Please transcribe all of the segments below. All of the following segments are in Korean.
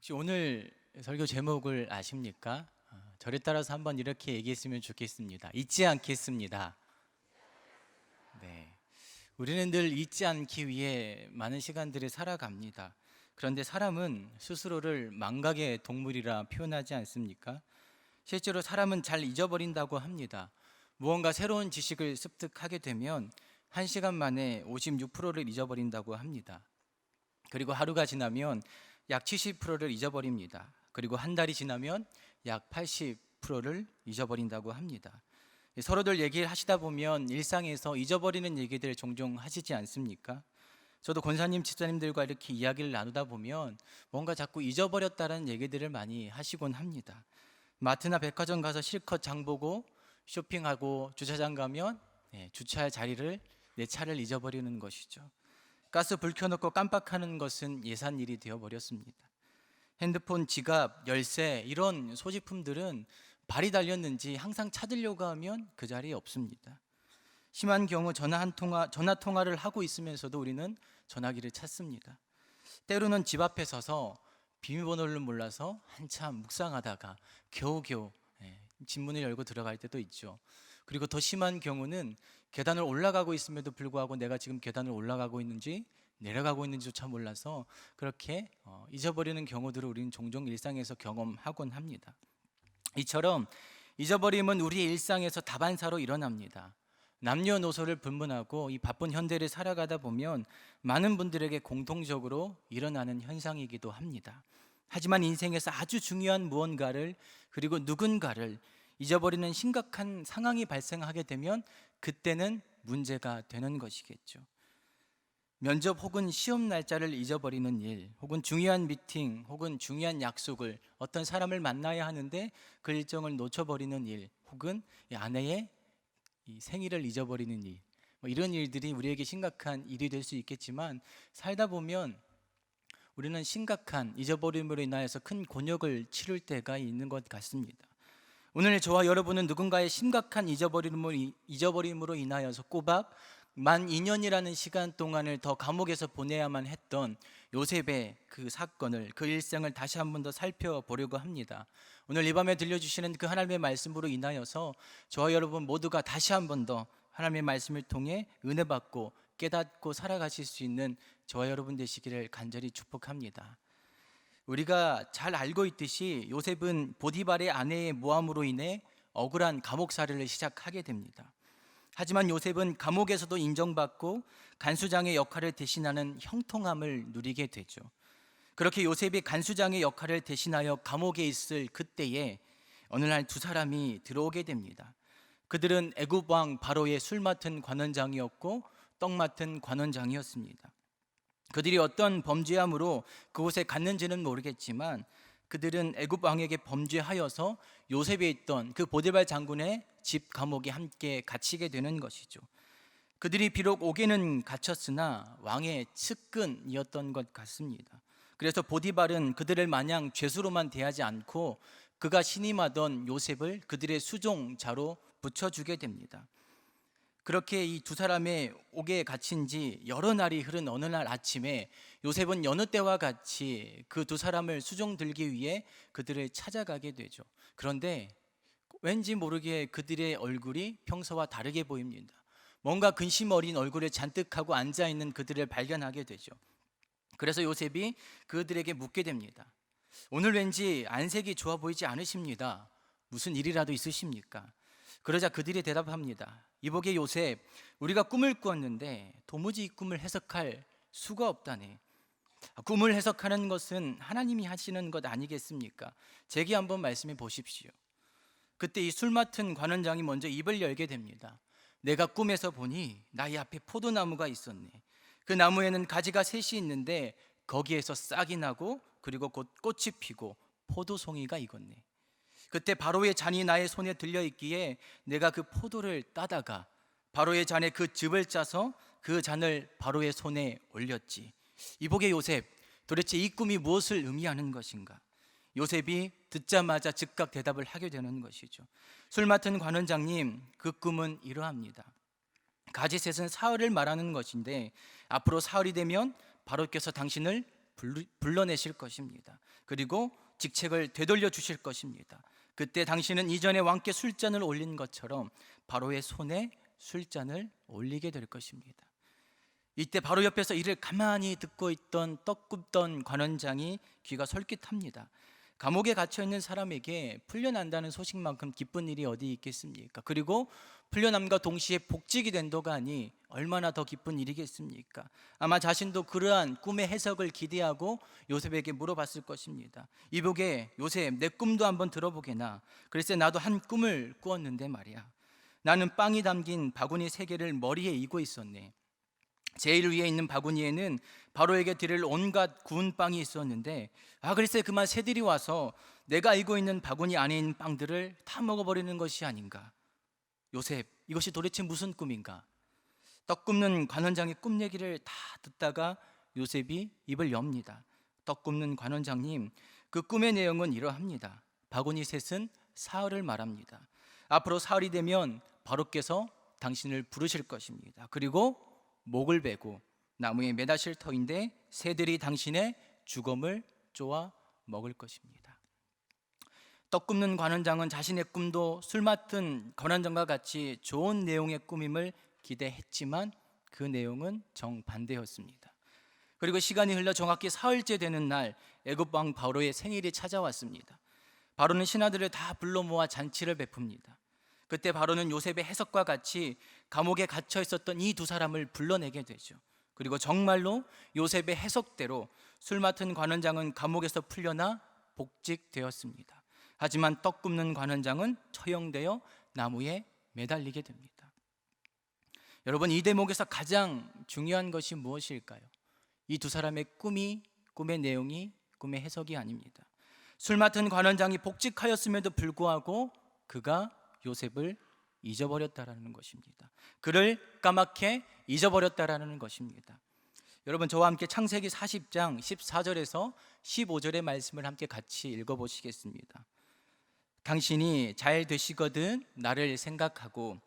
혹시 오늘 설교 제목을 아십니까? 저를 따라서 한번 이렇게 얘기했으면 좋겠습니다. 잊지 않겠습니다. 네, 우리는 늘 잊지 않기 위해 많은 시간들을 살아갑니다. 그런데 사람은 스스로를 망각의 동물이라 표현하지 않습니까? 실제로 사람은 잘 잊어버린다고 합니다. 무언가 새로운 지식을 습득하게 되면 1시간 만에 56%를 잊어버린다고 합니다. 그리고 하루가 지나면 약 70%를 잊어버립니다. 그리고 한 달이 지나면 약 80%를 잊어버린다고 합니다. 서로들 얘기를 하시다 보면 일상에서 잊어버리는 얘기들 종종 하시지 않습니까? 저도 권사님, 집사님들과 이렇게 이야기를 나누다 보면 뭔가 자꾸 잊어버렸다는 얘기들을 많이 하시곤 합니다. 마트나 백화점 가서 실컷 장 보고 쇼핑하고 주차장 가면 주차할 자리를, 내 차를 잊어버리는 것이죠. 가스 불 켜놓고 깜빡하는 것은 예산 일이 되어버렸습니다. 핸드폰, 지갑, 열쇠 이런 소지품들은 발이 달렸는지 항상 찾으려고 하면 그 자리에 없습니다. 심한 경우 전화 통화를 하고 있으면서도 우리는 전화기를 찾습니다. 때로는 집 앞에 서서 비밀번호를 몰라서 한참 묵상하다가 겨우겨우 집 문을 열고 들어갈 때도 있죠. 그리고 더 심한 경우는 계단을 올라가고 있음에도 불구하고 내가 지금 계단을 올라가고 있는지 내려가고 있는지조차 몰라서 그렇게 잊어버리는 경우들을 우리는 종종 일상에서 경험하곤 합니다. 이처럼 잊어버림은 우리의 일상에서 다반사로 일어납니다. 남녀노소를 불문하고 이 바쁜 현대를 살아가다 보면 많은 분들에게 공통적으로 일어나는 현상이기도 합니다. 하지만 인생에서 아주 중요한 무언가를, 그리고 누군가를 잊어버리는 심각한 상황이 발생하게 되면 그때는 문제가 되는 것이겠죠. 면접 혹은 시험 날짜를 잊어버리는 일, 혹은 중요한 미팅, 혹은 중요한 약속을, 어떤 사람을 만나야 하는데 그 일정을 놓쳐버리는 일, 혹은 아내의 생일을 잊어버리는 일, 이런 일들이 우리에게 심각한 일이 될 수 있겠지만, 살다 보면 우리는 심각한 잊어버림으로 인하여서 큰 곤욕을 치를 때가 있는 것 같습니다. 오늘 저와 여러분은 누군가의 심각한 잊어버림으로 인하여서 꼬박 만 2년이라는 시간 동안을 더 감옥에서 보내야만 했던 요셉의 그 사건을, 그 일생을 다시 한 번 더 살펴보려고 합니다. 오늘 이 밤에 들려주시는 그 하나님의 말씀으로 인하여서 저와 여러분 모두가 다시 한 번 더 하나님의 말씀을 통해 은혜 받고 깨닫고 살아가실 수 있는 저와 여러분 되시기를 간절히 축복합니다. 우리가 잘 알고 있듯이 요셉은 보디발의 아내의 모함으로 인해 억울한 감옥살이를 시작하게 됩니다. 하지만 요셉은 감옥에서도 인정받고 간수장의 역할을 대신하는 형통함을 누리게 되죠. 그렇게 요셉이 간수장의 역할을 대신하여 감옥에 있을 그때에 어느 날 두 사람이 들어오게 됩니다. 그들은 애굽 왕 바로의 술 맡은 관원장이었고 떡 맡은 관원장이었습니다. 그들이 어떤 범죄함으로 그곳에 갔는지는 모르겠지만 그들은 애굽 왕에게 범죄하여서 요셉에 있던 그 보디발 장군의 집 감옥에 함께 갇히게 되는 것이죠. 그들이 비록 옥에는 갇혔으나 왕의 측근이었던 것 같습니다. 그래서 보디발은 그들을 마냥 죄수로만 대하지 않고 그가 신임하던 요셉을 그들의 수종자로 붙여주게 됩니다. 그렇게 이 두 사람의 옥에 갇힌 지 여러 날이 흐른 어느 날 아침에 요셉은 여느 때와 같이 그 두 사람을 수종 들기 위해 그들을 찾아가게 되죠. 그런데 왠지 모르게 그들의 얼굴이 평소와 다르게 보입니다. 뭔가 근심 어린 얼굴을 잔뜩 하고 앉아있는 그들을 발견하게 되죠. 그래서 요셉이 그들에게 묻게 됩니다. 오늘 왠지 안색이 좋아 보이지 않으십니다. 무슨 일이라도 있으십니까? 그러자 그들이 대답합니다. 이보게 요셉, 우리가 꿈을 꾸었는데 도무지 이 꿈을 해석할 수가 없다네. 꿈을 해석하는 것은 하나님이 하시는 것 아니겠습니까? 제게 한번 말씀해 보십시오. 그때 이 술 맡은 관원장이 먼저 입을 열게 됩니다. 내가 꿈에서 보니 나의 앞에 포도나무가 있었네. 그 나무에는 가지가 셋이 있는데 거기에서 싹이 나고 그리고 곧 꽃이 피고 포도송이가 익었네. 그때 바로의 잔이 나의 손에 들려 있기에 내가 그 포도를 따다가 바로의 잔에 그 즙을 짜서 그 잔을 바로의 손에 올렸지. 이보게 요셉, 도대체 이 꿈이 무엇을 의미하는 것인가? 요셉이 듣자마자 즉각 대답을 하게 되는 것이죠. 술 맡은 관원장님, 그 꿈은 이러합니다. 가지셋은 사흘을 말하는 것인데 앞으로 사흘이 되면 바로께서 당신을 불러내실 것입니다. 그리고 직책을 되돌려 주실 것입니다. 그때 당신은 이전에 왕께 술잔을 올린 것처럼 바로의 손에 술잔을 올리게 될 것입니다. 이때 바로 옆에서 이를 가만히 듣고 있던 떡 굽던 관원장이 귀가 솔깃합니다. 감옥에 갇혀 있는 사람에게 풀려난다는 소식만큼 기쁜 일이 어디 있겠습니까? 그리고 풀려남과 동시에 복직이 된다가 하니 얼마나 더 기쁜 일이겠습니까? 아마 자신도 그러한 꿈의 해석을 기대하고 요셉에게 물어봤을 것입니다. 이보게 요셉, 내 꿈도 한번 들어보게나. 글쎄 나도 한 꿈을 꾸었는데 말이야. 나는 빵이 담긴 바구니 3개를 머리에 이고 있었네. 제일 위에 있는 바구니에는 바로에게 드릴 온갖 구운 빵이 있었는데 글쎄 그만 새들이 와서 내가 이고 있는 바구니 안에 있는 빵들을 다 먹어버리는 것이 아닌가. 요셉, 이것이 도대체 무슨 꿈인가? 떡 굽는 관원장의 꿈 얘기를 다 듣다가 요셉이 입을 엽니다. 떡 굽는 관원장님, 그 꿈의 내용은 이러합니다. 바구니 셋은 사흘을 말합니다. 앞으로 사흘이 되면 바로께서 당신을 부르실 것입니다. 그리고 목을 베고 나무에 매다실 터인데 새들이 당신의 주검을 쪼아 먹을 것입니다. 떡 굽는 관원장은 자신의 꿈도 술 맡은 관원장과 같이 좋은 내용의 꿈임을 기대했지만 그 내용은 정반대였습니다. 그리고 시간이 흘러 정확히 사흘째 되는 날 애굽 왕 바로의 생일이 찾아왔습니다. 바로는 신하들을 다 불러 모아 잔치를 베풉니다. 그때 바로는 요셉의 해석과 같이 감옥에 갇혀 있었던 이 2사람을 불러내게 되죠. 그리고 정말로 요셉의 해석대로 술 맡은 관원장은 감옥에서 풀려나 복직되었습니다. 하지만 떡 굽는 관원장은 처형되어 나무에 매달리게 됩니다. 여러분, 이 대목에서 가장 중요한 것이 무엇일까요? 이 2사람의 꿈의 내용이 꿈의 해석이 아닙니다. 술 맡은 관원장이 복직하였음에도 불구하고 그가 요셉을 잊어버렸다라는 것입니다. 그를 까맣게 잊어버렸다라는 것입니다. 여러분, 저와 함께 창세기 40장 14절에서 15절의 말씀을 함께 같이 읽어보시겠습니다. 당신이 잘 되시거든 나를 생각하고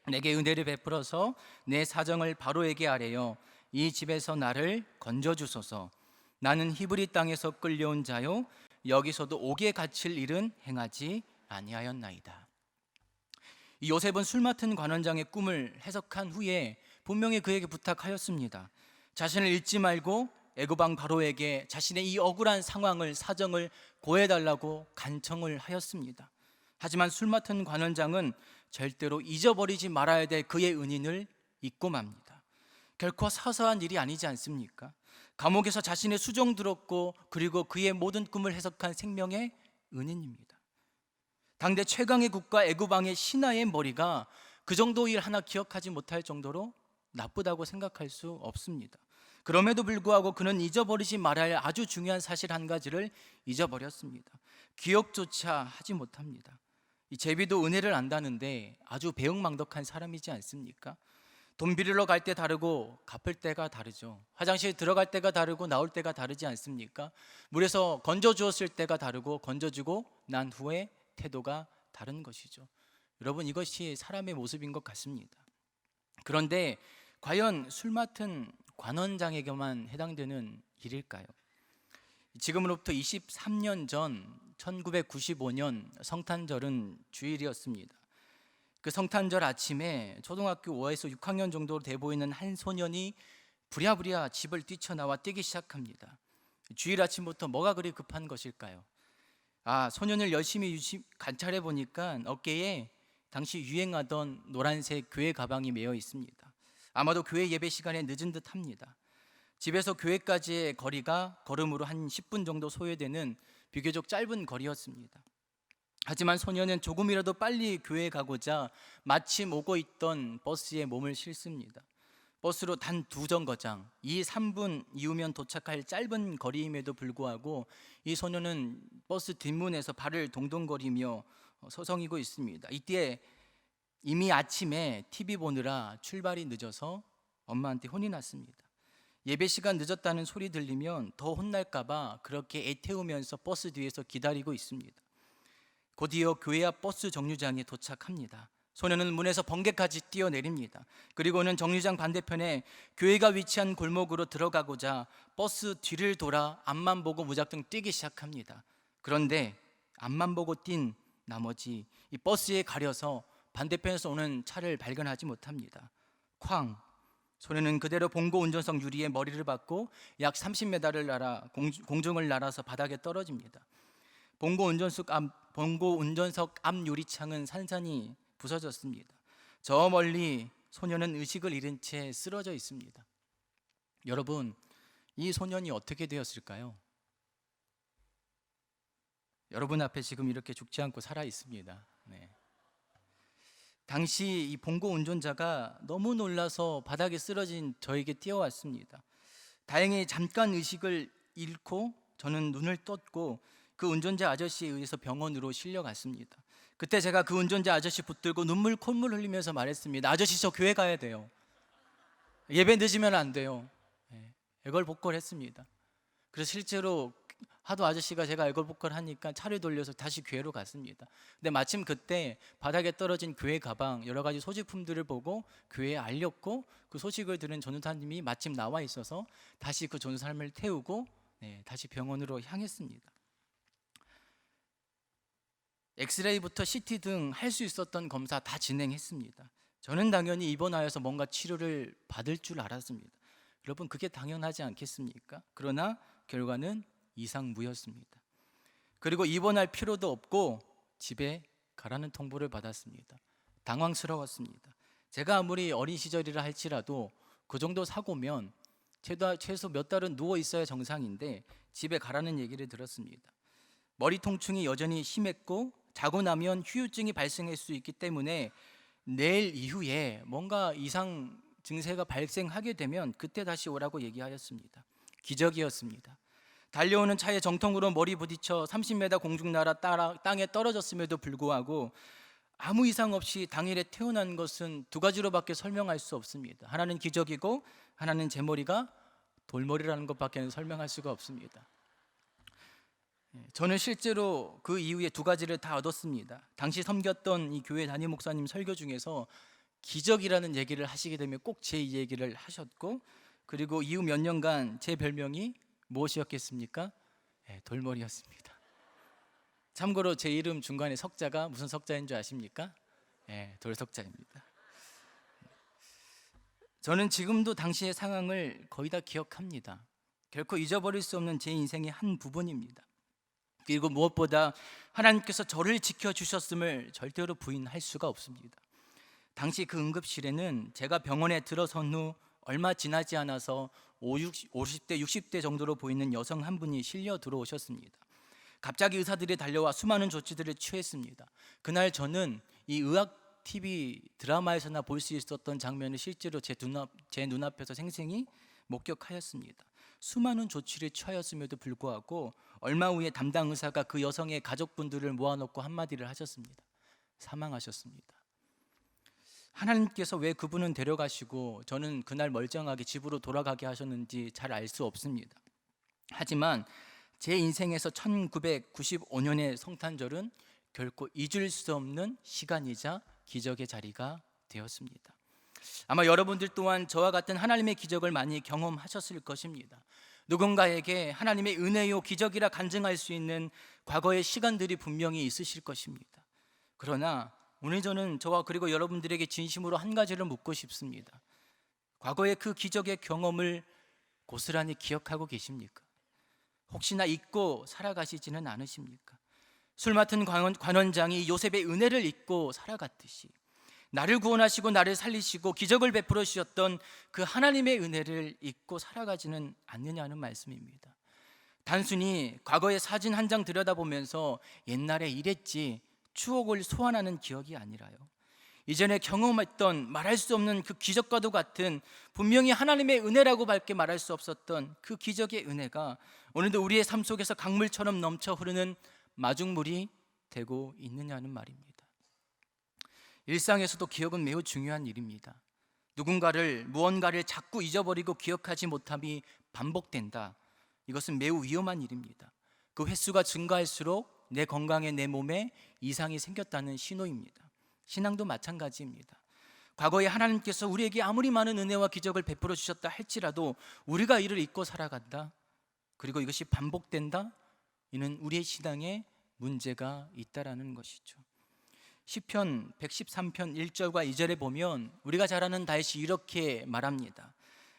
내게 은혜를 베풀어서 내 사정을 바로에게 아뢰어 이 집에서 나를 건져주소서. 나는 히브리 땅에서 끌려온 자요 여기서도 옥에 갇힐 일은 행하지 아니하였나이다. 이 요셉은 술 맡은 관원장의 꿈을 해석한 후에 분명히 그에게 부탁하였습니다. 자신을 잊지 말고 애굽 왕 바로에게 자신의 이 억울한 상황을 사정을 고해달라고 간청을 하였습니다. 하지만 술 맡은 관원장은 절대로 잊어버리지 말아야 될 그의 은인을 잊고 맙니다. 결코 사소한 일이 아니지 않습니까? 감옥에서 자신의 수종 들었고 그리고 그의 모든 꿈을 해석한 생명의 은인입니다. 당대 최강의 국가 애굽 왕의 신하의 머리가 그 정도 일 하나 기억하지 못할 정도로 나쁘다고 생각할 수 없습니다. 그럼에도 불구하고 그는 잊어버리지 말아야 할 아주 중요한 사실 한 가지를 잊어버렸습니다. 기억조차 하지 못합니다. 이 제비도 은혜를 안다는데 아주 배은망덕한 사람이지 않습니까? 돈 빌리러 갈 때 다르고 갚을 때가 다르죠. 화장실 들어갈 때가 다르고 나올 때가 다르지 않습니까? 물에서 건져 주었을 때가 다르고 건져주고 난 후에 태도가 다른 것이죠. 여러분, 이것이 사람의 모습인 것 같습니다. 그런데 과연 술 맡은 관원장에게만 해당되는 일일까요? 지금으로부터 23년 전 1995년 성탄절은 주일이었습니다. 그 성탄절 아침에 초등학교 5에서 6학년 정도 돼 보이는 한 소년이 부랴부랴 집을 뛰쳐나와 뛰기 시작합니다. 주일 아침부터 뭐가 그리 급한 것일까요? 소년을 열심히 관찰해 보니까 어깨에 당시 유행하던 노란색 교회 가방이 매여 있습니다. 아마도 교회 예배 시간에 늦은 듯 합니다. 집에서 교회까지의 거리가 걸음으로 한 10분 정도 소요되는 비교적 짧은 거리였습니다. 하지만 소년은 조금이라도 빨리 교회에 가고자 마침 오고 있던 버스에 몸을 싣습니다. 버스로 단 2정거장, 3분 이후면 도착할 짧은 거리임에도 불구하고 이 소년은 버스 뒷문에서 발을 동동거리며 서성이고 있습니다. 이때 이미 아침에 TV 보느라 출발이 늦어서 엄마한테 혼이 났습니다. 예배 시간 늦었다는 소리 들리면 더 혼날까봐 그렇게 애태우면서 버스 뒤에서 기다리고 있습니다. 곧이어 교회 앞 버스 정류장에 도착합니다. 소년은 문에서 번개까지 뛰어내립니다. 그리고는 정류장 반대편에 교회가 위치한 골목으로 들어가고자 버스 뒤를 돌아 앞만 보고 무작정 뛰기 시작합니다. 그런데 앞만 보고 뛴 나머지 이 버스에 가려서 반대편에서 오는 차를 발견하지 못합니다. 쾅! 소년은 그대로 봉고 운전석 유리에 머리를 박고 약 30m를 날아 공중을 날아서 바닥에 떨어집니다. 봉고 운전석 앞 유리창은 산산이 부서졌습니다. 저 멀리 소년은 의식을 잃은 채 쓰러져 있습니다. 여러분, 이 소년이 어떻게 되었을까요? 여러분 앞에 지금 이렇게 죽지 않고 살아 있습니다. 네. 당시 이 봉고 운전자가 너무 놀라서 바닥에 쓰러진 저에게 뛰어왔습니다. 다행히 잠깐 의식을 잃고 저는 눈을 떴고 그 운전자 아저씨에 의해서 병원으로 실려갔습니다. 그때 제가 그 운전자 아저씨 붙들고 눈물 콧물 흘리면서 말했습니다. 아저씨, 저 교회 가야 돼요. 예배 늦으면 안 돼요. 애걸복걸했습니다. 그래서 실제로 하도 아저씨가 제가 애걸복걸하니까 차를 돌려서 다시 교회로 갔습니다. 근데 마침 그때 바닥에 떨어진 교회 가방 여러 가지 소지품들을 보고 교회에 알렸고 그 소식을 들은 전도사님이 마침 나와 있어서 다시 그 전도사님을 태우고 다시 병원으로 향했습니다. 엑스레이부터 CT 등 할 수 있었던 검사 다 진행했습니다. 저는 당연히 입원하여서 뭔가 치료를 받을 줄 알았습니다. 여러분, 그게 당연하지 않겠습니까? 그러나 결과는 이상무였습니다. 그리고 입원할 필요도 없고 집에 가라는 통보를 받았습니다. 당황스러웠습니다. 제가 아무리 어린 시절이라 할지라도 그 정도 사고면 최소 몇 달은 누워 있어야 정상인데 집에 가라는 얘기를 들었습니다. 머리 통증이 여전히 심했고 자고 나면 후유증이 발생할 수 있기 때문에 내일 이후에 뭔가 이상 증세가 발생하게 되면 그때 다시 오라고 얘기하였습니다. 기적이었습니다. 달려오는 차에 정통으로 머리 부딪혀 30m 공중 날아 땅에 떨어졌음에도 불구하고 아무 이상 없이 당일에 태어난 것은 두 가지로밖에 설명할 수 없습니다. 하나는 기적이고 하나는 제 머리가 돌머리라는 것밖에 설명할 수가 없습니다. 저는 실제로 그 이후에 두 가지를 다 얻었습니다. 당시 섬겼던 이 교회 담임 목사님 설교 중에서 기적이라는 얘기를 하시게 되면 꼭 제 얘기를 하셨고, 그리고 이후 몇 년간 제 별명이 무엇이었겠습니까? 돌머리였습니다. 참고로 제 이름 중간에 석자가 무슨 석자인 줄 아십니까? 돌석자입니다. 저는 지금도 당시의 상황을 거의 다 기억합니다. 결코 잊어버릴 수 없는 제 인생의 한 부분입니다. 그리고 무엇보다 하나님께서 저를 지켜주셨음을 절대로 부인할 수가 없습니다. 당시 그 응급실에는 제가 병원에 들어선 후 얼마 지나지 않아서 50대, 60대 정도로 보이는 여성 한 분이 실려 들어오셨습니다. 갑자기 의사들이 달려와 수많은 조치들을 취했습니다. 그날 저는 이 의학 TV 드라마에서나 볼 수 있었던 장면을 실제로 제 눈앞에서 생생히 목격하였습니다. 수많은 조치를 취하였음에도 불구하고 얼마 후에 담당 의사가 그 여성의 가족분들을 모아놓고 한마디를 하셨습니다. 사망하셨습니다. 하나님께서 왜 그분은 데려가시고 저는 그날 멀쩡하게 집으로 돌아가게 하셨는지 잘 알 수 없습니다. 하지만 제 인생에서 1995년의 성탄절은 결코 잊을 수 없는 시간이자 기적의 자리가 되었습니다. 아마 여러분들 또한 저와 같은 하나님의 기적을 많이 경험하셨을 것입니다. 누군가에게 하나님의 은혜요 기적이라 간증할 수 있는 과거의 시간들이 분명히 있으실 것입니다. 그러나 오늘 저는 저와 그리고 여러분들에게 진심으로 한 가지를 묻고 싶습니다. 과거의 그 기적의 경험을 고스란히 기억하고 계십니까? 혹시나 잊고 살아가시지는 않으십니까? 술 맡은 관원장이 요셉의 은혜를 잊고 살아갔듯이 나를 구원하시고 나를 살리시고 기적을 베풀어 주셨던 그 하나님의 은혜를 잊고 살아가지는 않느냐는 말씀입니다. 단순히 과거의 사진 한 장 들여다보면서 옛날에 이랬지 추억을 소환하는 기억이 아니라요, 이전에 경험했던 말할 수 없는 그 기적과도 같은 분명히 하나님의 은혜라고 밝게 말할 수 없었던 그 기적의 은혜가 오늘도 우리의 삶 속에서 강물처럼 넘쳐 흐르는 마중물이 되고 있느냐는 말입니다. 일상에서도 기억은 매우 중요한 일입니다. 무언가를 자꾸 잊어버리고 기억하지 못함이 반복된다. 이것은 매우 위험한 일입니다. 그 횟수가 증가할수록 내 건강에 내 몸에 이상이 생겼다는 신호입니다. 신앙도 마찬가지입니다. 과거에 하나님께서 우리에게 아무리 많은 은혜와 기적을 베풀어 주셨다 할지라도 우리가 이를 잊고 살아간다, 그리고 이것이 반복된다, 이는 우리의 신앙에 문제가 있다라는 것이죠. 시편 113편 1절과 2절에 보면 우리가 잘 아는 다윗이 이렇게 말합니다.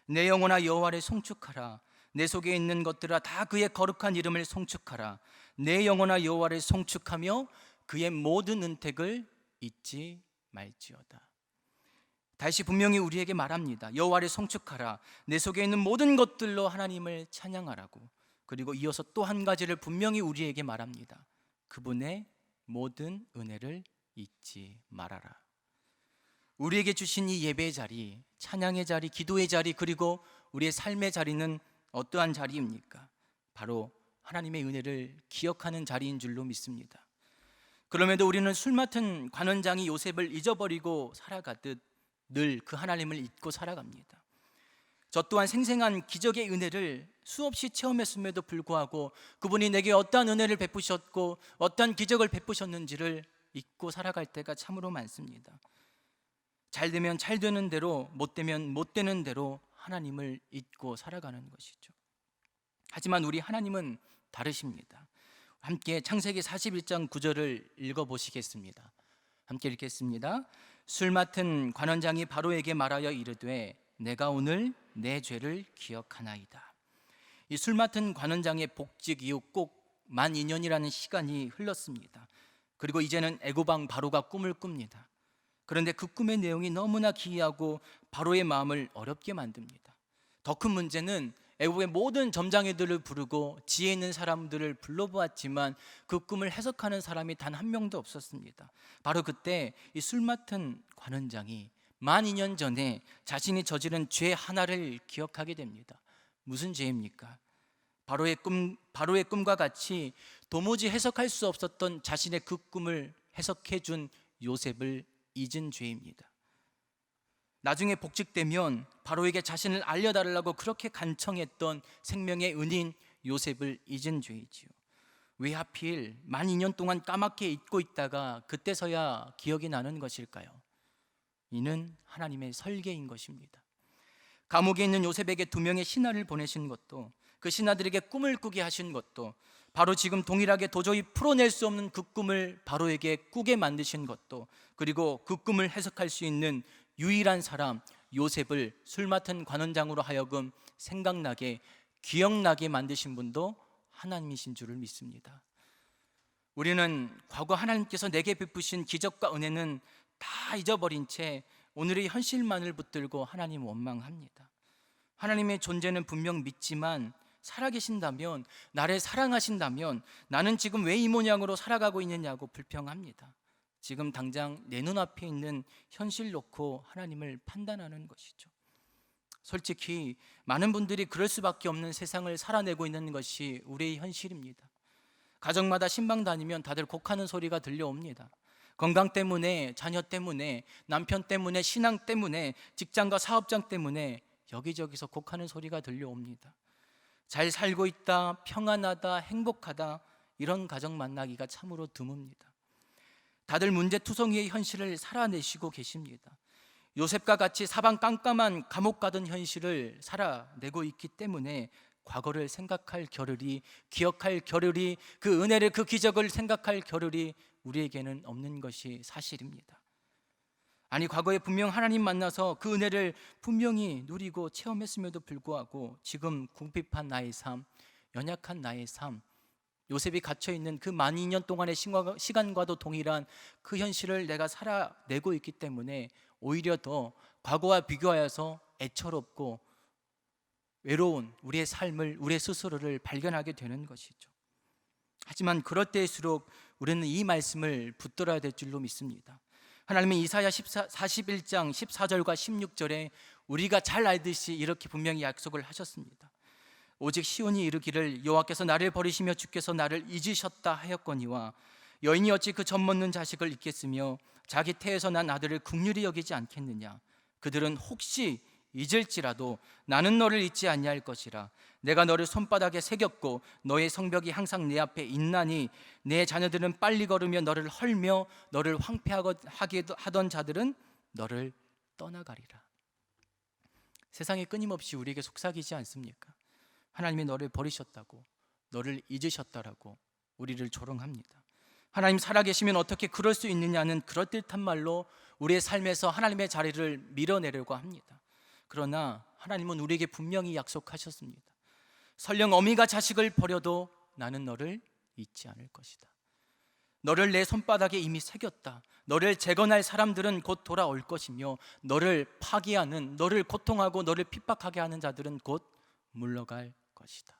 내 영혼아 여호와를 송축하라. 내 속에 있는 것들아 다 그의 거룩한 이름을 송축하라. 내 영혼아 여호와를 송축하며 그의 모든 은택을 잊지 말지어다. 다시 분명히 우리에게 말합니다. 여호와를 송축하라. 내 속에 있는 모든 것들로 하나님을 찬양하라고. 그리고 이어서 또 한 가지를 분명히 우리에게 말합니다. 그분의 모든 은혜를 잊지 말아라. 우리에게 주신 이 예배의 자리, 찬양의 자리, 기도의 자리, 그리고 우리의 삶의 자리는 어떠한 자리입니까? 바로 하나님의 은혜를 기억하는 자리인 줄로 믿습니다. 그럼에도 우리는 술 맡은 관원장이 요셉을 잊어버리고 살아가듯 늘 그 하나님을 잊고 살아갑니다. 저 또한 생생한 기적의 은혜를 수없이 체험했음에도 불구하고 그분이 내게 어떠한 은혜를 베푸셨고 어떠한 기적을 베푸셨는지를 잊고 살아갈 때가 참으로 많습니다. 잘 되면 잘 되는 대로, 못 되면 못 되는 대로 하나님을 잊고 살아가는 것이죠. 하지만 우리 하나님은 다르십니다. 함께 창세기 41장 9절을 읽어보시겠습니다. 함께 읽겠습니다. 술 맡은 관원장이 바로에게 말하여 이르되 내가 오늘 내 죄를 기억하나이다. 이 술 맡은 관원장의 복직 이후 꼭 만 2년이라는 시간이 흘렀습니다. 그리고 이제는 애고방 바로가 꿈을 꿉니다. 그런데 그 꿈의 내용이 너무나 기이하고 바로의 마음을 어렵게 만듭니다. 더 큰 문제는 애국의 모든 점장애들을 부르고 지혜 있는 사람들을 불러보았지만 그 꿈을 해석하는 사람이 단 한 명도 없었습니다. 바로 그때 이 술 맡은 관원장이 만 2년 전에 자신이 저지른 죄 하나를 기억하게 됩니다. 무슨 죄입니까? 바로의 꿈과 같이 도무지 해석할 수 없었던 자신의 그 꿈을 해석해 준 요셉을 잊은 죄입니다. 나중에 복직되면 바로에게 자신을 알려달라고 그렇게 간청했던 생명의 은인 요셉을 잊은 죄이지요. 왜 하필 만 2년 동안 까맣게 잊고 있다가 그때서야 기억이 나는 것일까요? 이는 하나님의 설계인 것입니다. 감옥에 있는 요셉에게 2명의 신하를 보내신 것도, 그 신하들에게 꿈을 꾸게 하신 것도, 바로 지금 동일하게 도저히 풀어낼 수 없는 그 꿈을 바로에게 꾸게 만드신 것도, 그리고 그 꿈을 해석할 수 있는 유일한 사람 요셉을 술 맡은 관원장으로 하여금 생각나게, 기억나게 만드신 분도 하나님이신 줄을 믿습니다. 우리는 과거 하나님께서 내게 베푸신 기적과 은혜는 다 잊어버린 채 오늘의 현실만을 붙들고 하나님 원망합니다. 하나님의 존재는 분명 믿지만 살아계신다면, 나를 사랑하신다면 나는 지금 왜 이 모양으로 살아가고 있느냐고 불평합니다. 지금 당장 내 눈앞에 있는 현실 놓고 하나님을 판단하는 것이죠. 솔직히 많은 분들이 그럴 수밖에 없는 세상을 살아내고 있는 것이 우리의 현실입니다. 가정마다 신방 다니면 다들 곡하는 소리가 들려옵니다. 건강 때문에, 자녀 때문에, 남편 때문에, 신앙 때문에, 직장과 사업장 때문에 여기저기서 곡하는 소리가 들려옵니다. 잘 살고 있다, 평안하다, 행복하다, 이런 가정 만나기가 참으로 드뭅니다. 다들 문제투성이의 현실을 살아내시고 계십니다. 요셉과 같이 사방 깜깜한 감옥 가던 현실을 살아내고 있기 때문에 과거를 생각할 겨를이, 기억할 겨를이, 그 은혜를, 그 기적을 생각할 겨를이 우리에게는 없는 것이 사실입니다. 아니, 과거에 분명 하나님 만나서 그 은혜를 분명히 누리고 체험했음에도 불구하고 지금 궁핍한 나의 삶, 연약한 나의 삶, 요셉이 갇혀있는 그 만 2년 동안의 시간과도 동일한 그 현실을 내가 살아내고 있기 때문에 오히려 더 과거와 비교하여서 애처롭고 외로운 우리의 삶을, 우리의 스스로를 발견하게 되는 것이죠. 하지만 그럴 때일수록 우리는 이 말씀을 붙들어야 될 줄로 믿습니다. 하나님은 이사야 41장 14절과 16절에 우리가 잘 알듯이 이렇게 분명히 약속을 하셨습니다. 오직 시온이 이르기를 여호와께서 나를 버리시며 주께서 나를 잊으셨다 하였거니와 여인이 어찌 그 젖먹는 자식을 잊겠으며 자기 태에서 난 아들을 긍휼히 여기지 않겠느냐. 그들은 혹시 잊을지라도 나는 너를 잊지 아니할 것이라. 내가 너를 손바닥에 새겼고 너의 성벽이 항상 내 앞에 있나니 내 자녀들은 빨리 걸으며 너를 헐며 너를 황폐하게 하던 자들은 너를 떠나가리라. 세상이 끊임없이 우리에게 속삭이지 않습니까? 하나님이 너를 버리셨다고, 너를 잊으셨다라고 우리를 조롱합니다. 하나님 살아계시면 어떻게 그럴 수 있느냐는 그럴듯한 말로 우리의 삶에서 하나님의 자리를 밀어내려고 합니다. 그러나 하나님은 우리에게 분명히 약속하셨습니다. 설령 어미가 자식을 버려도 나는 너를 잊지 않을 것이다. 너를 내 손바닥에 이미 새겼다. 너를 재건할 사람들은 곧 돌아올 것이며 너를 파기하는, 너를 고통하고 너를 핍박하게 하는 자들은 곧 물러갈 것이다.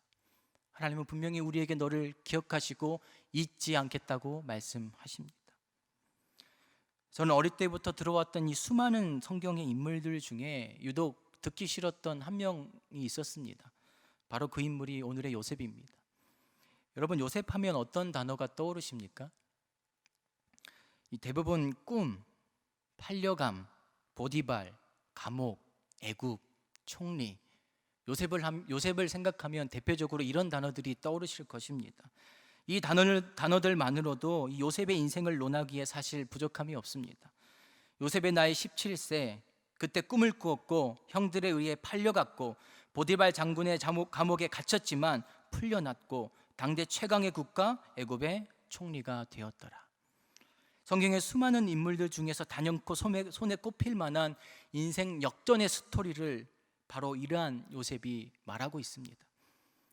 하나님은 분명히 우리에게 너를 기억하시고 잊지 않겠다고 말씀하십니다. 저는 어릴 때부터 들어왔던 이 수많은 성경의 인물들 중에 유독 듣기 싫었던 한 명이 있었습니다. 바로 그 인물이 오늘의 요셉입니다. 여러분, 요셉 하면 어떤 단어가 떠오르십니까? 대부분 꿈, 팔려감, 보디발, 감옥, 애굽, 총리, 요셉을 생각하면 대표적으로 이런 단어들이 떠오르실 것입니다. 이 단어들만으로도 이 요셉의 인생을 논하기에 사실 부족함이 없습니다. 요셉의 나이 17세, 그때 꿈을 꾸었고 형들에 의해 팔려갔고 보디발 장군의 감옥에 갇혔지만 풀려났고 당대 최강의 국가 애굽의 총리가 되었더라. 성경의 수많은 인물들 중에서 단연코 손에 꼽힐 만한 인생 역전의 스토리를 바로 이러한 요셉이 말하고 있습니다.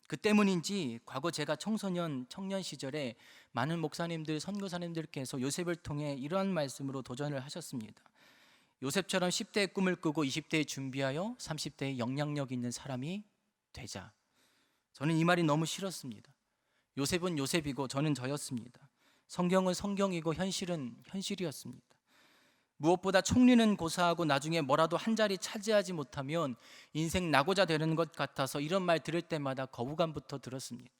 그 때문인지 과거 제가 청년 시절에 많은 목사님들, 선교사님들께서 요셉을 통해 이러한 말씀으로 도전을 하셨습니다. 요셉처럼 10대의 꿈을 꾸고 20대에 준비하여 30대에 영향력 있는 사람이 되자. 저는 이 말이 너무 싫었습니다. 요셉은 요셉이고 저는 저였습니다. 성경은 성경이고 현실은 현실이었습니다. 무엇보다 총리는 고사하고 나중에 뭐라도 한 자리 차지하지 못하면 인생 낙오자 되는 것 같아서 이런 말 들을 때마다 거부감부터 들었습니다.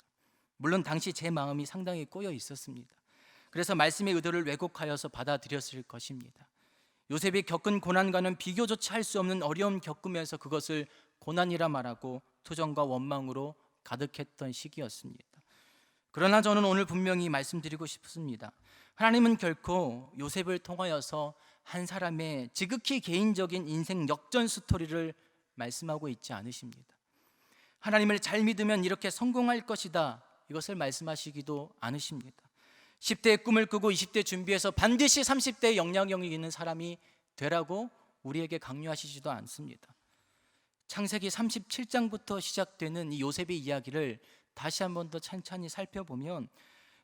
물론 당시 제 마음이 상당히 꼬여 있었습니다. 그래서 말씀의 의도를 왜곡하여서 받아들였을 것입니다. 요셉이 겪은 고난과는 비교조차 할 수 없는 어려움 겪으면서 그것을 고난이라 말하고 투정과 원망으로 가득했던 시기였습니다. 그러나 저는 오늘 분명히 말씀드리고 싶습니다. 하나님은 결코 요셉을 통하여서 한 사람의 지극히 개인적인 인생 역전 스토리를 말씀하고 있지 않으십니다. 하나님을 잘 믿으면 이렇게 성공할 것이다, 이것을 말씀하시기도 않으십니다. 10대의 꿈을 꾸고 20대 준비해서 반드시 30대의 영향력이 있는 사람이 되라고 우리에게 강요하시지도 않습니다. 창세기 37장부터 시작되는 이 요셉의 이야기를 다시 한 번 더 찬찬히 살펴보면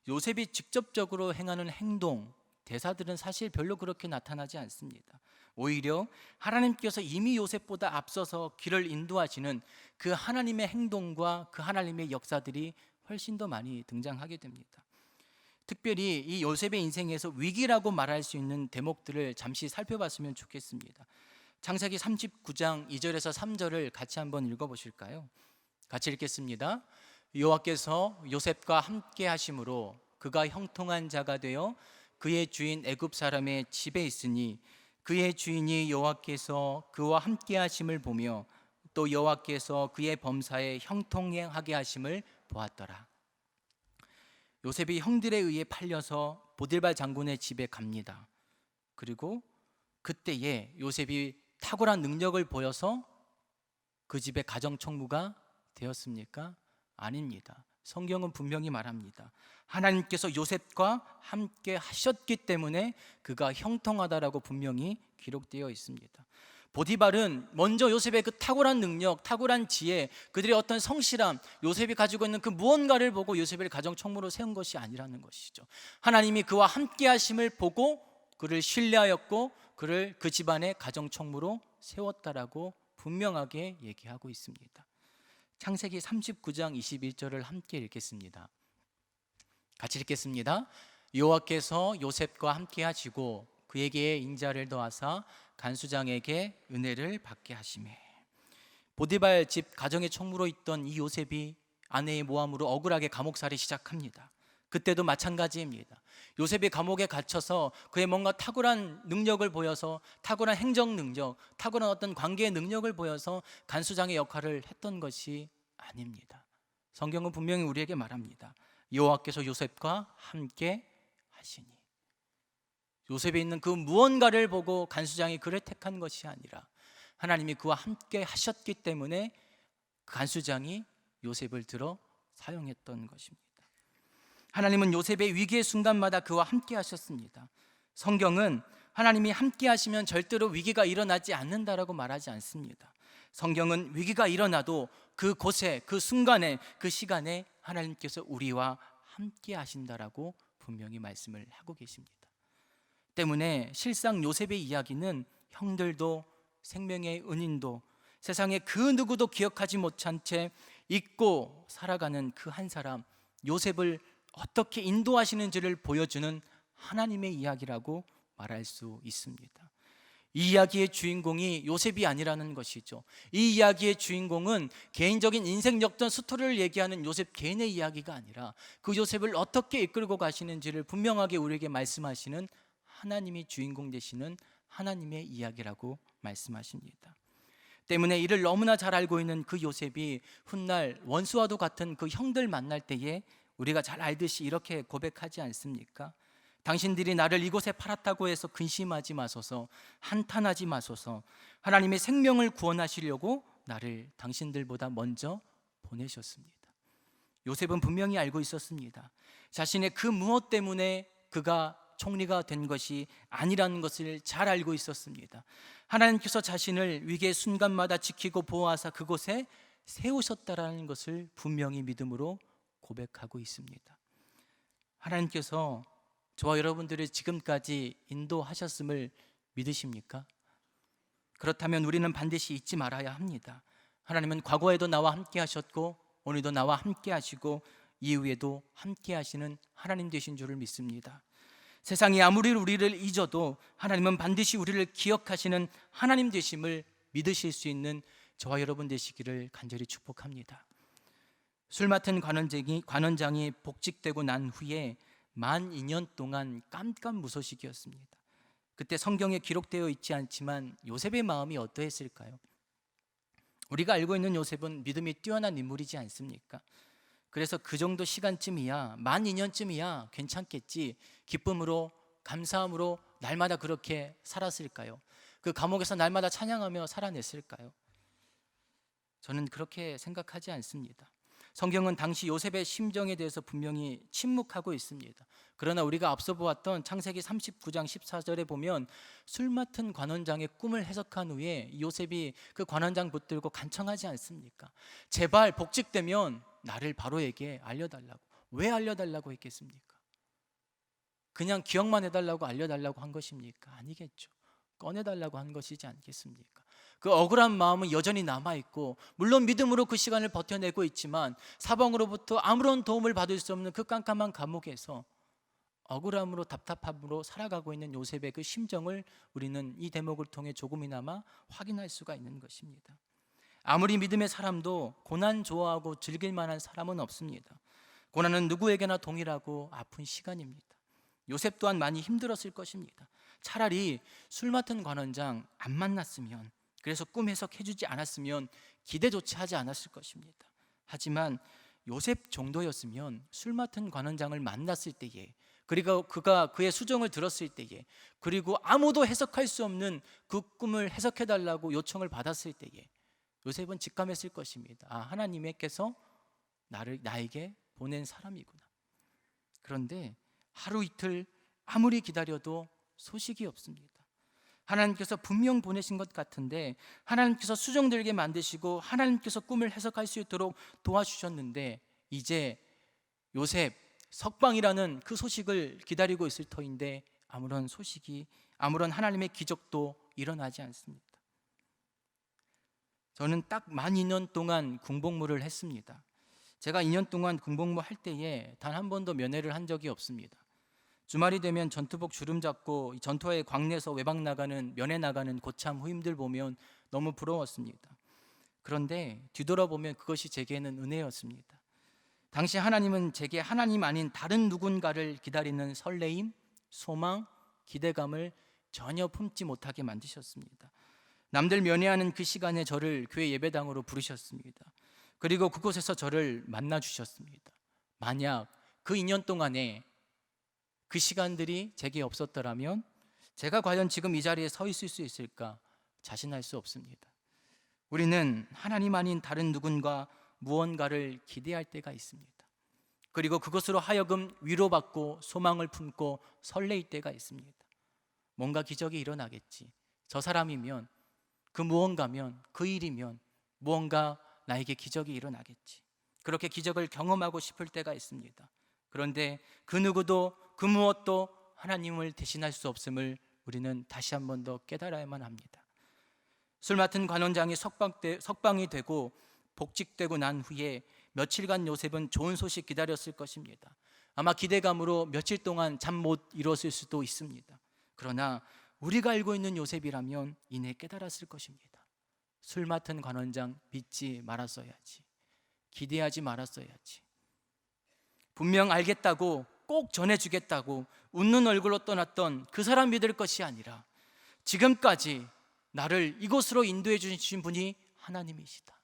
요셉이 직접적으로 행하는 행동, 대사들은 사실 별로 그렇게 나타나지 않습니다. 오히려 하나님께서 이미 요셉보다 앞서서 길을 인도하시는 그 하나님의 행동과 그 하나님의 역사들이 훨씬 더 많이 등장하게 됩니다. 특별히 이 요셉의 인생에서 위기라고 말할 수 있는 대목들을 잠시 살펴봤으면 좋겠습니다. 창세기 39장 2절에서 3절을 같이 한번 읽어보실까요? 같이 읽겠습니다. 여호와께서 요셉과 함께 하심으로 그가 형통한 자가 되어 그의 주인 애굽 사람의 집에 있으니 그의 주인이 여호와께서 그와 함께 하심을 보며 또 여호와께서 그의 범사에 형통하게 하심을 보았더라. 요셉이 형들에 의해 팔려서 보디발 장군의 집에 갑니다. 그리고 그때에 요셉이 탁월한 능력을 보여서 그 집의 가정총무가 되었습니까? 아닙니다. 성경은 분명히 말합니다. 하나님께서 요셉과 함께 하셨기 때문에 그가 형통하다라고 분명히 기록되어 있습니다. 보디발은 먼저 요셉의 그 탁월한 능력, 탁월한 지혜, 그들의 어떤 성실함, 요셉이 가지고 있는 그 무언가를 보고 요셉을 가정총무로 세운 것이 아니라는 것이죠. 하나님이 그와 함께 하심을 보고 그를 신뢰하였고 그를 그 집안의 가정총무로 세웠다라고 분명하게 얘기하고 있습니다. 창세기 39장 21절을 함께 읽겠습니다. 같이 읽겠습니다. 여호와께서 요셉과 함께 하시고 그에게 인자를 더하사 간수장에게 은혜를 받게 하시매. 보디발 집 가정의 총무로 있던 이 요셉이 아내의 모함으로 억울하게 감옥살이 시작합니다. 그때도 마찬가지입니다. 요셉이 감옥에 갇혀서 그의 뭔가 탁월한 능력을 보여서, 탁월한 행정 능력, 탁월한 어떤 관계의 능력을 보여서 간수장의 역할을 했던 것이 아닙니다. 성경은 분명히 우리에게 말합니다. 여호와께서 요셉과 함께 하시니. 요셉에 있는 그 무언가를 보고 간수장이 그를 택한 것이 아니라 하나님이 그와 함께 하셨기 때문에 간수장이 요셉을 들어 사용했던 것입니다. 하나님은 요셉의 위기의 순간마다 그와 함께 하셨습니다. 성경은 하나님이 함께 하시면 절대로 위기가 일어나지 않는다라고 말하지 않습니다. 성경은 위기가 일어나도 그곳에, 그 순간에, 그 시간에 하나님께서 우리와 함께 하신다라고 분명히 말씀을 하고 계십니다. 때문에 실상 요셉의 이야기는 형들도 생명의 은인도 세상에 그 누구도 기억하지 못한 채 잊고 살아가는 그 한 사람 요셉을 어떻게 인도하시는지를 보여주는 하나님의 이야기라고 말할 수 있습니다. 이 이야기의 주인공이 요셉이 아니라는 것이죠. 이 이야기의 주인공은 개인적인 인생 역전 스토리를 얘기하는 요셉 개인의 이야기가 아니라 그 요셉을 어떻게 이끌고 가시는지를 분명하게 우리에게 말씀하시는 하나님이 주인공 되시는 하나님의 이야기라고 말씀하십니다. 때문에 이를 너무나 잘 알고 있는 그 요셉이 훗날 원수와도 같은 그 형들 만날 때에 우리가 잘 알듯이 이렇게 고백하지 않습니까? 당신들이 나를 이곳에 팔았다고 해서 근심하지 마소서, 한탄하지 마소서. 하나님의 생명을 구원하시려고 나를 당신들보다 먼저 보내셨습니다. 요셉은 분명히 알고 있었습니다. 자신의 그 무엇 때문에 그가 총리가 된 것이 아니라는 것을 잘 알고 있었습니다. 하나님께서 자신을 위기의 순간마다 지키고 보호하사 그곳에 세우셨다라는 것을 분명히 믿음으로 고백하고 있습니다. 하나님께서 저와 여러분들을 지금까지 인도하셨음을 믿으십니까? 그렇다면 우리는 반드시 잊지 말아야 합니다. 하나님은 과거에도 나와 함께 하셨고 오늘도 나와 함께 하시고 이후에도 함께 하시는 하나님 되신 줄을 믿습니다. 세상이 아무리 우리를 잊어도 하나님은 반드시 우리를 기억하시는 하나님 되심을 믿으실 수 있는 저와 여러분 되시기를 간절히 축복합니다. 술 맡은 관원장이 복직되고 난 후에 만 2년 동안 깜깜무소식이었습니다. 그때 성경에 기록되어 있지 않지만 요셉의 마음이 어떠했을까요? 우리가 알고 있는 요셉은 믿음이 뛰어난 인물이지 않습니까? 그래서 그 정도 시간쯤이야, 만 2년쯤이야 괜찮겠지, 기쁨으로 감사함으로 날마다 그렇게 살았을까요? 그 감옥에서 날마다 찬양하며 살아냈을까요? 저는 그렇게 생각하지 않습니다. 성경은 당시 요셉의 심정에 대해서 분명히 침묵하고 있습니다. 그러나 우리가 앞서 보았던 창세기 39장 14절에 보면 술 맡은 관원장의 꿈을 해석한 후에 요셉이 그 관원장 붙들고 간청하지 않습니까? 제발 복직되면 나를 바로에게 알려달라고. 왜 알려달라고 했겠습니까? 그냥 기억만 해달라고 알려달라고 한 것입니까? 아니겠죠. 꺼내달라고 한 것이지 않겠습니까? 그 억울한 마음은 여전히 남아있고 물론 믿음으로 그 시간을 버텨내고 있지만 사방으로부터 아무런 도움을 받을 수 없는 그 깜깜한 감옥에서 억울함으로 답답함으로 살아가고 있는 요셉의 그 심정을 우리는 이 대목을 통해 조금이나마 확인할 수가 있는 것입니다. 아무리 믿음의 사람도 고난 좋아하고 즐길 만한 사람은 없습니다. 고난은 누구에게나 동일하고 아픈 시간입니다. 요셉 또한 많이 힘들었을 것입니다. 차라리 술 맡은 관원장 안 만났으면, 그래서 꿈 해석해주지 않았으면 기대조차 하지 않았을 것입니다. 하지만 요셉 정도였으면 술 맡은 관원장을 만났을 때에, 그리고 그가 그의 수정을 들었을 때에, 그리고 아무도 해석할 수 없는 그 꿈을 해석해달라고 요청을 받았을 때에 요셉은 직감했을 것입니다. 아, 하나님께서 나에게 보낸 사람이구나. 그런데 하루 이틀 아무리 기다려도 소식이 없습니다. 하나님께서 분명 보내신 것 같은데 하나님께서 수정들게 만드시고 하나님께서 꿈을 해석할 수 있도록 도와주셨는데 이제 요셉 석방이라는 그 소식을 기다리고 있을 터인데 아무런 소식이, 아무런 하나님의 기적도 일어나지 않습니다. 저는 딱 만 2년 동안 군복무를 했습니다. 제가 2년 동안 군복무 할 때에 단 한 번도 면회를 한 적이 없습니다. 주말이 되면 전투복 주름 잡고 전투화에 광내서 외박 나가는, 면회 나가는 고참 후임들 보면 너무 부러웠습니다. 그런데 뒤돌아보면 그것이 제게는 은혜였습니다. 당시 하나님은 제게 하나님 아닌 다른 누군가를 기다리는 설레임, 소망, 기대감을 전혀 품지 못하게 만드셨습니다. 남들 면회하는 그 시간에 저를 교회 예배당으로 부르셨습니다. 그리고 그곳에서 저를 만나 주셨습니다. 만약 그 2년 동안에 그 시간들이 제게 없었더라면 제가 과연 지금 이 자리에 서 있을 수 있을까 자신할 수 없습니다. 우리는 하나님 아닌 다른 누군가 무언가를 기대할 때가 있습니다. 그리고 그것으로 하여금 위로받고 소망을 품고 설레일 때가 있습니다. 뭔가 기적이 일어나겠지. 저 사람이면, 그 무언가면, 그 일이면 무언가 나에게 기적이 일어나겠지. 그렇게 기적을 경험하고 싶을 때가 있습니다. 그런데 그 누구도 그 무엇도 하나님을 대신할 수 없음을 우리는 다시 한 번 더 깨달아야만 합니다. 술 맡은 관원장이 석방이 되고 복직되고 난 후에 며칠간 요셉은 좋은 소식 기다렸을 것입니다. 아마 기대감으로 며칠 동안 잠 못 이뤘을 수도 있습니다. 그러나 우리가 알고 있는 요셉이라면 이내 깨달았을 것입니다. 술 맡은 관원장 믿지 말았어야지. 기대하지 말았어야지. 분명 알겠다고 꼭 전해주겠다고 웃는 얼굴로 떠났던 그 사람 믿을 것이 아니라 지금까지 나를 이곳으로 인도해 주신 분이 하나님이시다.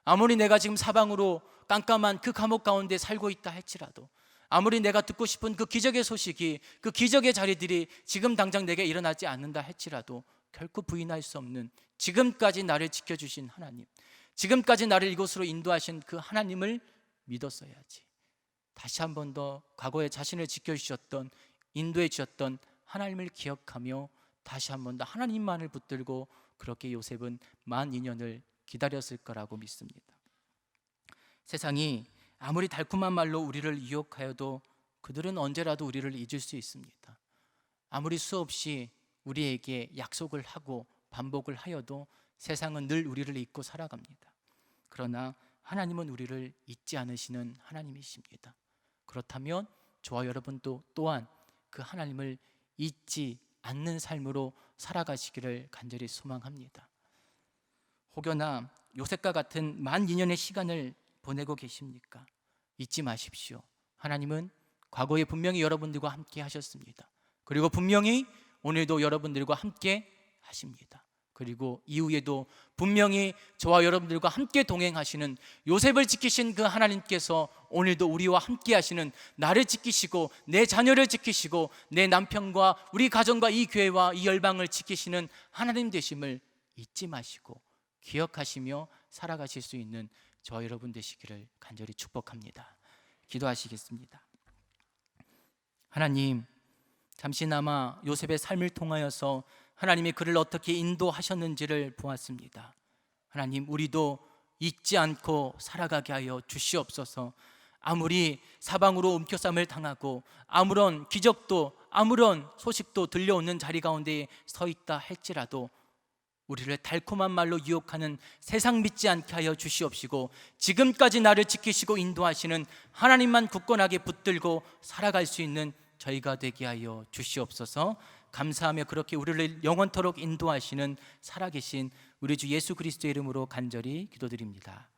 아무리 내가 지금 사방으로 깜깜한 그 감옥 가운데 살고 있다 할지라도, 아무리 내가 듣고 싶은 그 기적의 소식이, 그 기적의 자리들이 지금 당장 내게 일어나지 않는다 할지라도 결코 부인할 수 없는, 지금까지 나를 지켜주신 하나님, 지금까지 나를 이곳으로 인도하신 그 하나님을 믿었어야지. 다시 한 번 더 과거에 자신을 지켜주셨던, 인도해 주셨던 하나님을 기억하며 다시 한 번 더 하나님만을 붙들고 그렇게 요셉은 12년을 기다렸을 거라고 믿습니다. 세상이 아무리 달콤한 말로 우리를 유혹하여도 그들은 언제라도 우리를 잊을 수 있습니다. 아무리 수없이 우리에게 약속을 하고 반복을 하여도 세상은 늘 우리를 잊고 살아갑니다. 그러나 하나님은 우리를 잊지 않으시는 하나님이십니다. 그렇다면 저와 여러분도 또한 그 하나님을 잊지 않는 삶으로 살아가시기를 간절히 소망합니다. 혹여나 요셉과 같은 12년의 시간을 보내고 계십니까? 잊지 마십시오. 하나님은 과거에 분명히 여러분들과 함께 하셨습니다. 그리고 분명히 오늘도 여러분들과 함께 하십니다. 그리고 이후에도 분명히 저와 여러분들과 함께 동행하시는, 요셉을 지키신 그 하나님께서 오늘도 우리와 함께 하시는, 나를 지키시고 내 자녀를 지키시고 내 남편과 우리 가정과 이 교회와 이 열방을 지키시는 하나님 되심을 잊지 마시고 기억하시며 살아가실 수 있는 저와 여러분 되시기를 간절히 축복합니다. 기도하시겠습니다. 하나님, 잠시나마 요셉의 삶을 통하여서 하나님이 그를 어떻게 인도하셨는지를 보았습니다. 하나님, 우리도 잊지 않고 살아가게 하여 주시옵소서. 아무리 사방으로 움켜쌈을 당하고 아무런 기적도 아무런 소식도 들려오는 자리 가운데 서 있다 할지라도 우리를 달콤한 말로 유혹하는 세상 믿지 않게 하여 주시옵시고, 지금까지 나를 지키시고 인도하시는 하나님만 굳건하게 붙들고 살아갈 수 있는 저희가 되게 하여 주시옵소서. 감사하며 그렇게 우리를 영원토록 인도하시는 살아계신 우리 주 예수 그리스도의 이름으로 간절히 기도드립니다.